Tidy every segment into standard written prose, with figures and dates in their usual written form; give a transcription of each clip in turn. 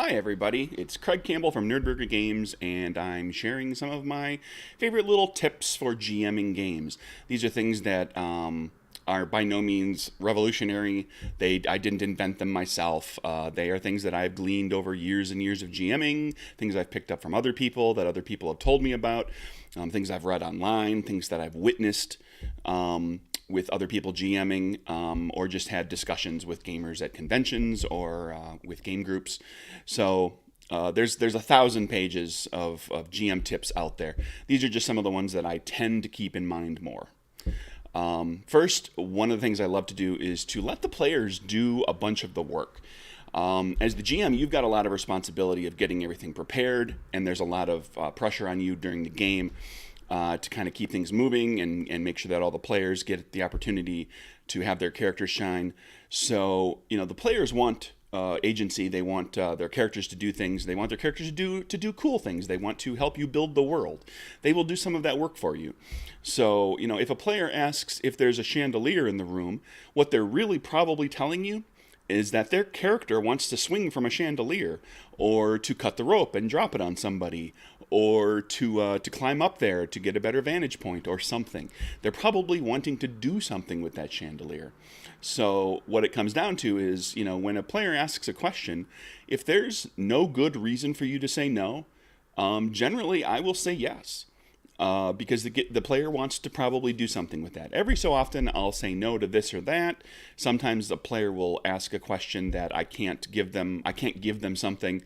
Hi everybody, it's Craig Campbell from Nerdburger Games, and I'm sharing some of my favorite little tips for GMing games. These are things that are by no means revolutionary. I didn't invent them myself. They are things that I've gleaned over years and years of GMing, things I've picked up from other people that other people have told me about, things I've read online, things that I've witnessed with other people GMing, or just had discussions with gamers at conventions or with game groups. So there's 1,000 pages of GM tips out there. These are just some of the ones that I tend to keep in mind more. First, one of the things I love to do is to let the players do a bunch of the work. As the GM, you've got a lot of responsibility of getting everything prepared, and there's a lot of pressure on you during the game to kind of keep things moving and make sure that all the players get the opportunity to have their characters shine. So, the players want agency. They want their characters to do things. They want their characters to do cool things. They want to help you build the world. They will do some of that work for you. So, if a player asks if there's a chandelier in the room, what they're really probably telling you is that their character wants to swing from a chandelier, or to cut the rope and drop it on somebody, or to climb up there to get a better vantage point or something. They're probably wanting to do something with that chandelier. So what it comes down to is, when a player asks a question, if there's no good reason for you to say no, generally I will say yes. Because the player wants to probably do something with that. Every so often, I'll say no to this or that. Sometimes the player will ask a question that I can't give them something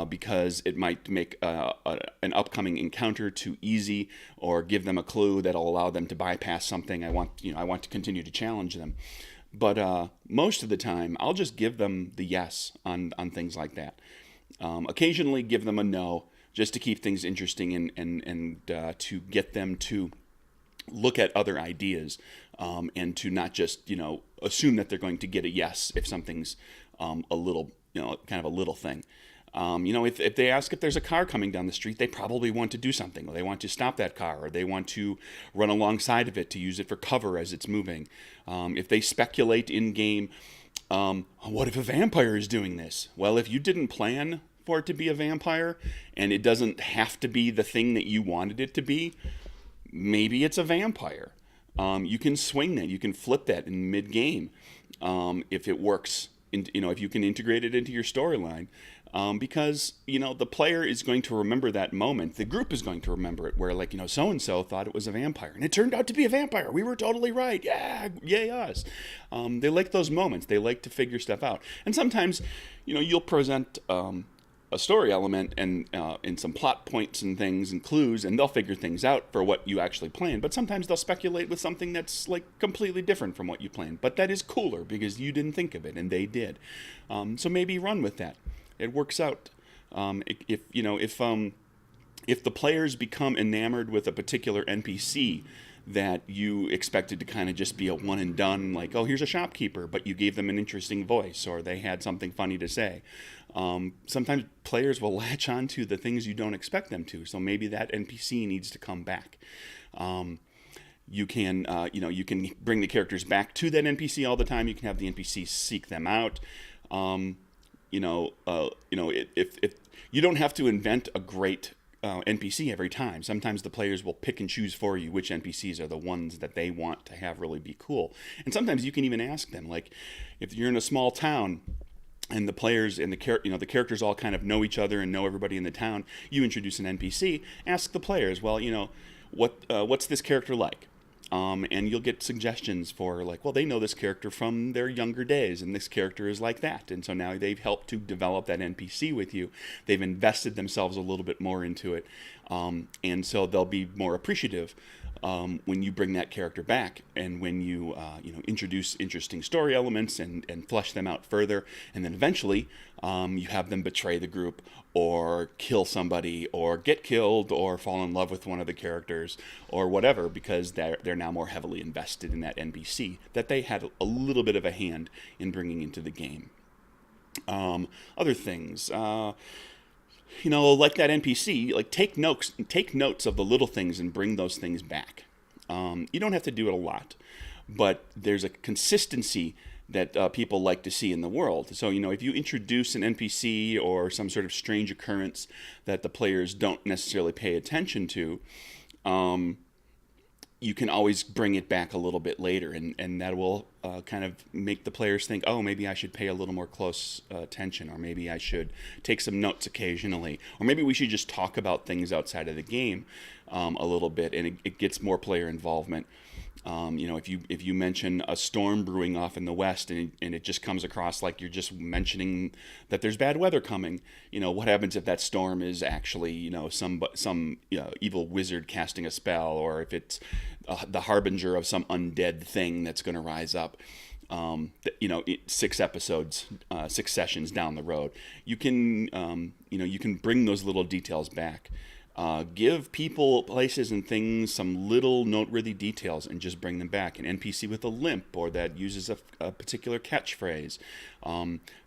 because it might make an upcoming encounter too easy, or give them a clue that'll allow them to bypass something. I want to continue to challenge them. But most of the time, I'll just give them the yes on things like that. Occasionally, give them a no, just to keep things interesting and to get them to look at other ideas, and to not just assume that they're going to get a yes if something's a little kind of a little thing. If they ask if there's a car coming down the street, they probably want to do something. Or they want to stop that car, or they want to run alongside of it to use it for cover as it's moving. If they speculate in game, what if a vampire is doing this? Well, if you didn't plan for it to be a vampire, and it doesn't have to be the thing that you wanted it to be, maybe it's a vampire. You can swing that, you can flip that in mid-game, if it works. If you can integrate it into your storyline, because the player is going to remember that moment. The group is going to remember it, where so and so thought it was a vampire, and it turned out to be a vampire. We were totally right. Yeah, yay us. They like those moments. They like to figure stuff out, and sometimes you'll present a story element and some plot points and things and clues, and they'll figure things out for what you actually planned. But sometimes they'll speculate with something that's completely different from what you planned, but that is cooler because you didn't think of it and they did. So maybe run with that. It works out. If the players become enamored with a particular NPC that you expected to kind of just be a one and done, like, oh, here's a shopkeeper, but you gave them an interesting voice, or they had something funny to say. Sometimes players will latch on to the things you don't expect them to, so maybe that NPC needs to come back. You can bring the characters back to that NPC all the time. You can have the NPC seek them out. If you don't have to invent a great NPC every time. Sometimes the players will pick and choose for you which NPCs are the ones that they want to have really be cool. And sometimes you can even ask them, like, if you're in a small town and the players and the characters all kind of know each other and know everybody in the town, you introduce an NPC, ask the players, well, what's this character like? And you'll get suggestions for, they know this character from their younger days, and this character is like that. And so now they've helped to develop that NPC with you. They've invested themselves a little bit more into it. And so they'll be more appreciative when you bring that character back, and when you introduce interesting story elements and flesh them out further. And then eventually you have them betray the group, or kill somebody, or get killed, or fall in love with one of the characters, or whatever, because they're now more heavily invested in that NPC that they had a little bit of a hand in bringing into the game. Other things, like that NPC, take notes of the little things and bring those things back. You don't have to do it a lot, but there's a consistency that people like to see in the world. So, if you introduce an NPC or some sort of strange occurrence that the players don't necessarily pay attention to, you can always bring it back a little bit later, and that will kind of make the players think, oh, maybe I should pay a little more close attention, or maybe I should take some notes occasionally, or maybe we should just talk about things outside of the game a little bit, and it gets more player involvement. If you mention a storm brewing off in the west, and it just comes across like you're just mentioning that there's bad weather coming, what happens if that storm is actually some evil wizard casting a spell, or if it's the harbinger of some undead thing that's going to rise up. 6 episodes, 6 sessions down the road, you can bring those little details back. Give people, places, and things some little noteworthy details and just bring them back. An NPC with a limp or that uses a particular catchphrase,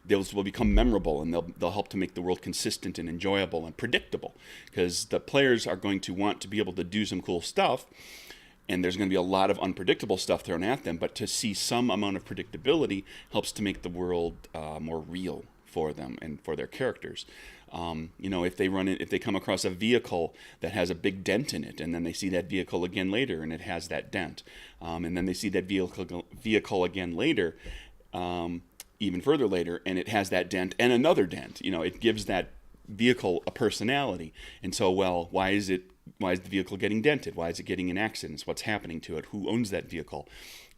those will become memorable, and they'll help to make the world consistent and enjoyable and predictable, because the players are going to want to be able to do some cool stuff, and there's going to be a lot of unpredictable stuff thrown at them, but to see some amount of predictability helps to make the world more real for them and for their characters. If they come across a vehicle that has a big dent in it, and then they see that vehicle again later and it has that dent, and then they see that vehicle again later, even further later, and it has that dent and another dent, it gives that vehicle a personality. And so, well, why is the vehicle getting dented? Why is it getting in accidents? What's happening to it? Who owns that vehicle?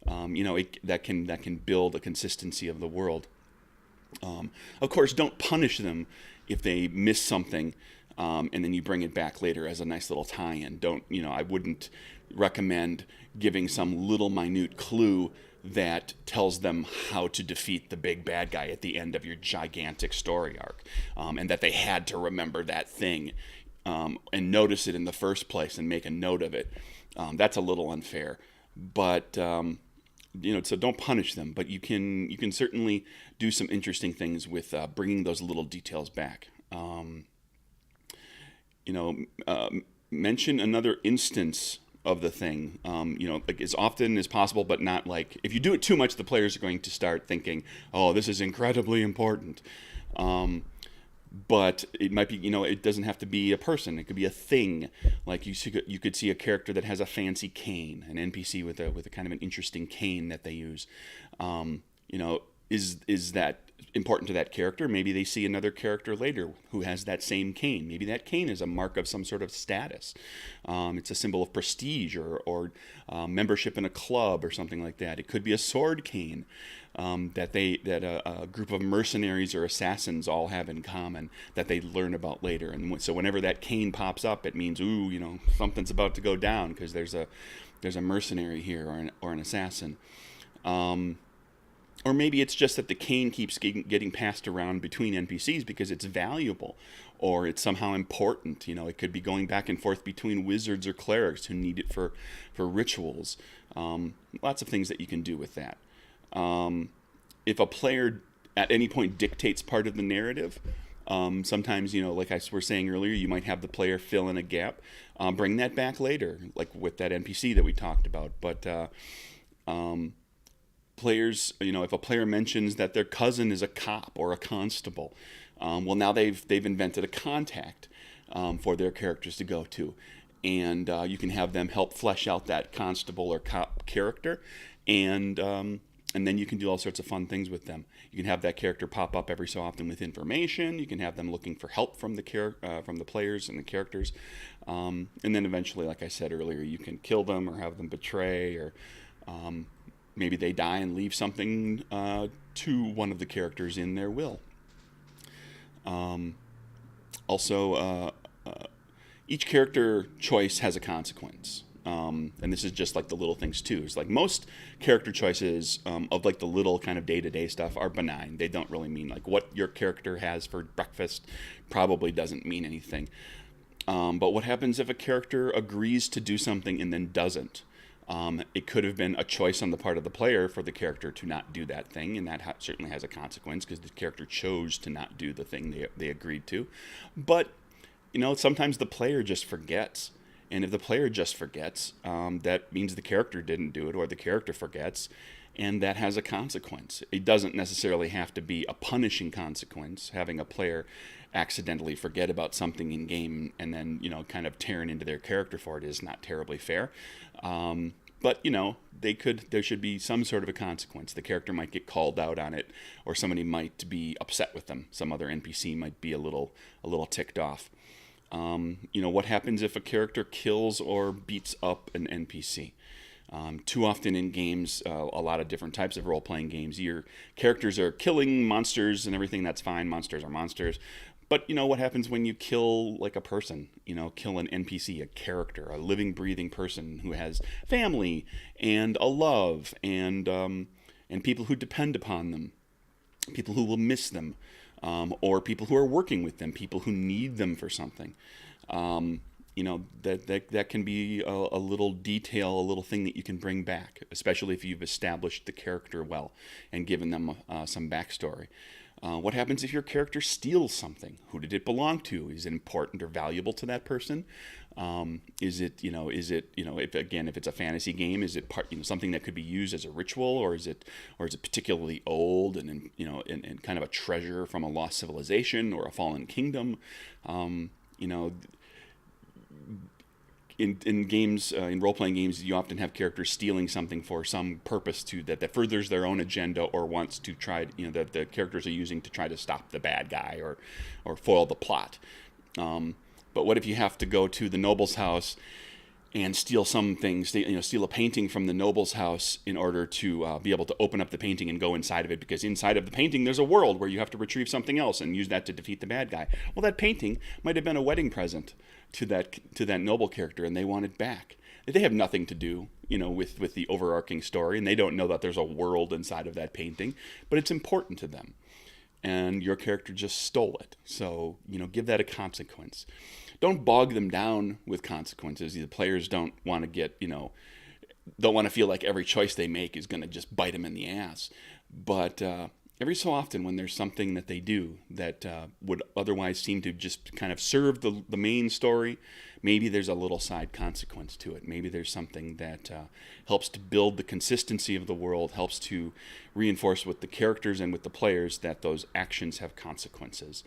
That can build a consistency of the world. Of course, don't punish them if they miss something, and then you bring it back later as a nice little tie-in. I wouldn't recommend giving some little minute clue that tells them how to defeat the big bad guy at the end of your gigantic story arc, and that they had to remember that thing and notice it in the first place and make a note of it. That's a little unfair, but so don't punish them, but you can certainly do some interesting things with bringing those little details back. Mention another instance of the thing, like as often as possible, but not like, if you do it too much, the players are going to start thinking, oh, this is incredibly important. But it might be, it doesn't have to be a person. It could be a thing. Like you could see a character that has a fancy cane, an NPC with a kind of an interesting cane that they use. Is that important to that character? Maybe they see another character later who has that same cane. Maybe that cane is a mark of some sort of status. It's a symbol of prestige or membership in a club or something like that. It could be a sword cane that a group of mercenaries or assassins all have in common that they learn about later. And so whenever that cane pops up, it means, something's about to go down because there's a mercenary here or an assassin. Or maybe it's just that the cane keeps getting passed around between NPCs because it's valuable or it's somehow important. It could be going back and forth between wizards or clerics who need it for rituals. Lots of things that you can do with that. If a player at any point dictates part of the narrative, sometimes, like I was saying earlier, you might have the player fill in a gap. Bring that back later, like with that NPC that we talked about. But players, if a player mentions that their cousin is a cop or a constable, well, now they've invented a contact for their characters to go to, and you can have them help flesh out that constable or cop character, and then you can do all sorts of fun things with them. You can have that character pop up every so often with information. You can have them looking for help from the players and the characters, and then eventually, like I said earlier, you can kill them or have them betray, or maybe they die and leave something to one of the characters in their will. Also, each character choice has a consequence. And this is just like the little things too. It's like most character choices of like the little kind of day-to-day stuff are benign. They don't really mean, like, what your character has for breakfast probably doesn't mean anything. But what happens if a character agrees to do something and then doesn't? It could have been a choice on the part of the player for the character to not do that thing, and that certainly has a consequence because the character chose to not do the thing they agreed to. But, sometimes the player just forgets. And if the player just forgets, that means the character didn't do it, or the character forgets. and that has a consequence. It doesn't necessarily have to be a punishing consequence. Having a player accidentally forget about something in game and then, kind of tearing into their character for it is not terribly fair. But there should be some sort of a consequence. The character might get called out on it, or somebody might be upset with them. Some other NPC might be a little ticked off. What happens if a character kills or beats up an NPC? Too often in games, a lot of different types of role-playing games, your characters are killing monsters and everything. That's fine. Monsters are monsters. But what happens when you kill like a person? Kill an NPC, a character, a living, breathing person who has family and a love and people who depend upon them, people who will miss them, or people who are working with them, people who need them for something. That can be a little detail, a little thing that you can bring back, especially if you've established the character well and given them some backstory. What happens if your character steals something? Who did it belong to? Is it important or valuable to that person? If it's a fantasy game, is it something that could be used as a ritual, or is it particularly old and kind of a treasure from a lost civilization or a fallen kingdom? In games, in role-playing games, you often have characters stealing something for some purpose that furthers their own agenda, or wants to try, that the characters are using to try to stop the bad guy or foil the plot. But what if you have to go to the noble's house and steal some things, steal a painting from the noble's house in order to be able to open up the painting and go inside of it, because inside of the painting there's a world where you have to retrieve something else and use that to defeat the bad guy. Well, that painting might have been a wedding present to that noble character, and they want it back. They have nothing to do, with the overarching story, and they don't know that there's a world inside of that painting, but it's important to them. And your character just stole it. So, give that a consequence. Don't bog them down with consequences. The players don't want to feel like every choice they make is going to just bite them in the ass. But every so often, when there's something that they do that would otherwise seem to just kind of serve the main story, maybe there's a little side consequence to it. Maybe there's something that helps to build the consistency of the world, helps to reinforce with the characters and with the players that those actions have consequences.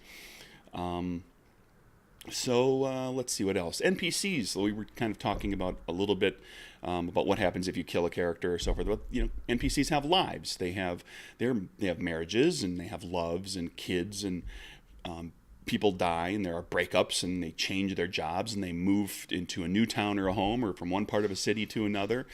Let's see what else. NPCs. So we were kind of talking about a little bit about what happens if you kill a character or so forth. But NPCs have lives. They have marriages, and they have loves and kids, and people die, and there are breakups, and they change their jobs, and they move into a new town or a home, or from one part of a city to another.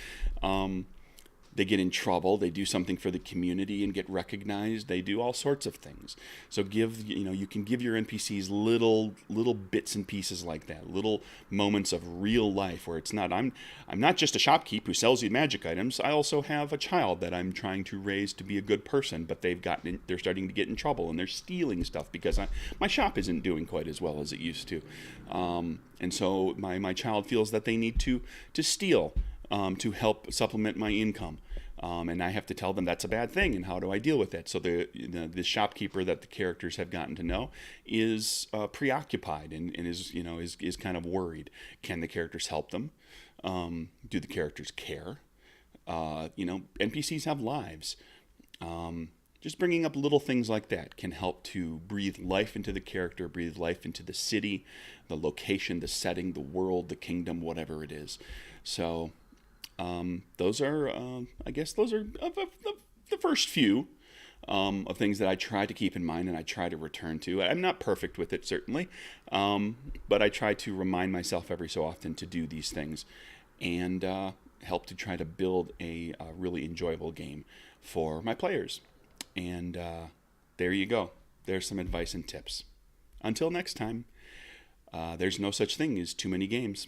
They get in trouble. They do something for the community and get recognized. They do all sorts of things. So you can give your NPCs little bits and pieces like that, little moments of real life where it's not, I'm not just a shopkeep who sells you magic items. I also have a child that I'm trying to raise to be a good person, but they're starting to get in trouble, and they're stealing stuff because my shop isn't doing quite as well as it used to. And so my child feels that they need to steal to help supplement my income. And I have to tell them that's a bad thing, and how do I deal with it? So the shopkeeper that the characters have gotten to know is preoccupied and is kind of worried. Can the characters help them? Do the characters care? NPCs have lives. Just bringing up little things like that can help to breathe life into the character, breathe life into the city, the location, the setting, the world, the kingdom, whatever it is. So those are the first few of things that I try to keep in mind and I try to return to. I'm not perfect with it, certainly, but I try to remind myself every so often to do these things and help to try to build a really enjoyable game for my players. And there you go. There's some advice and tips. Until next time, there's no such thing as too many games.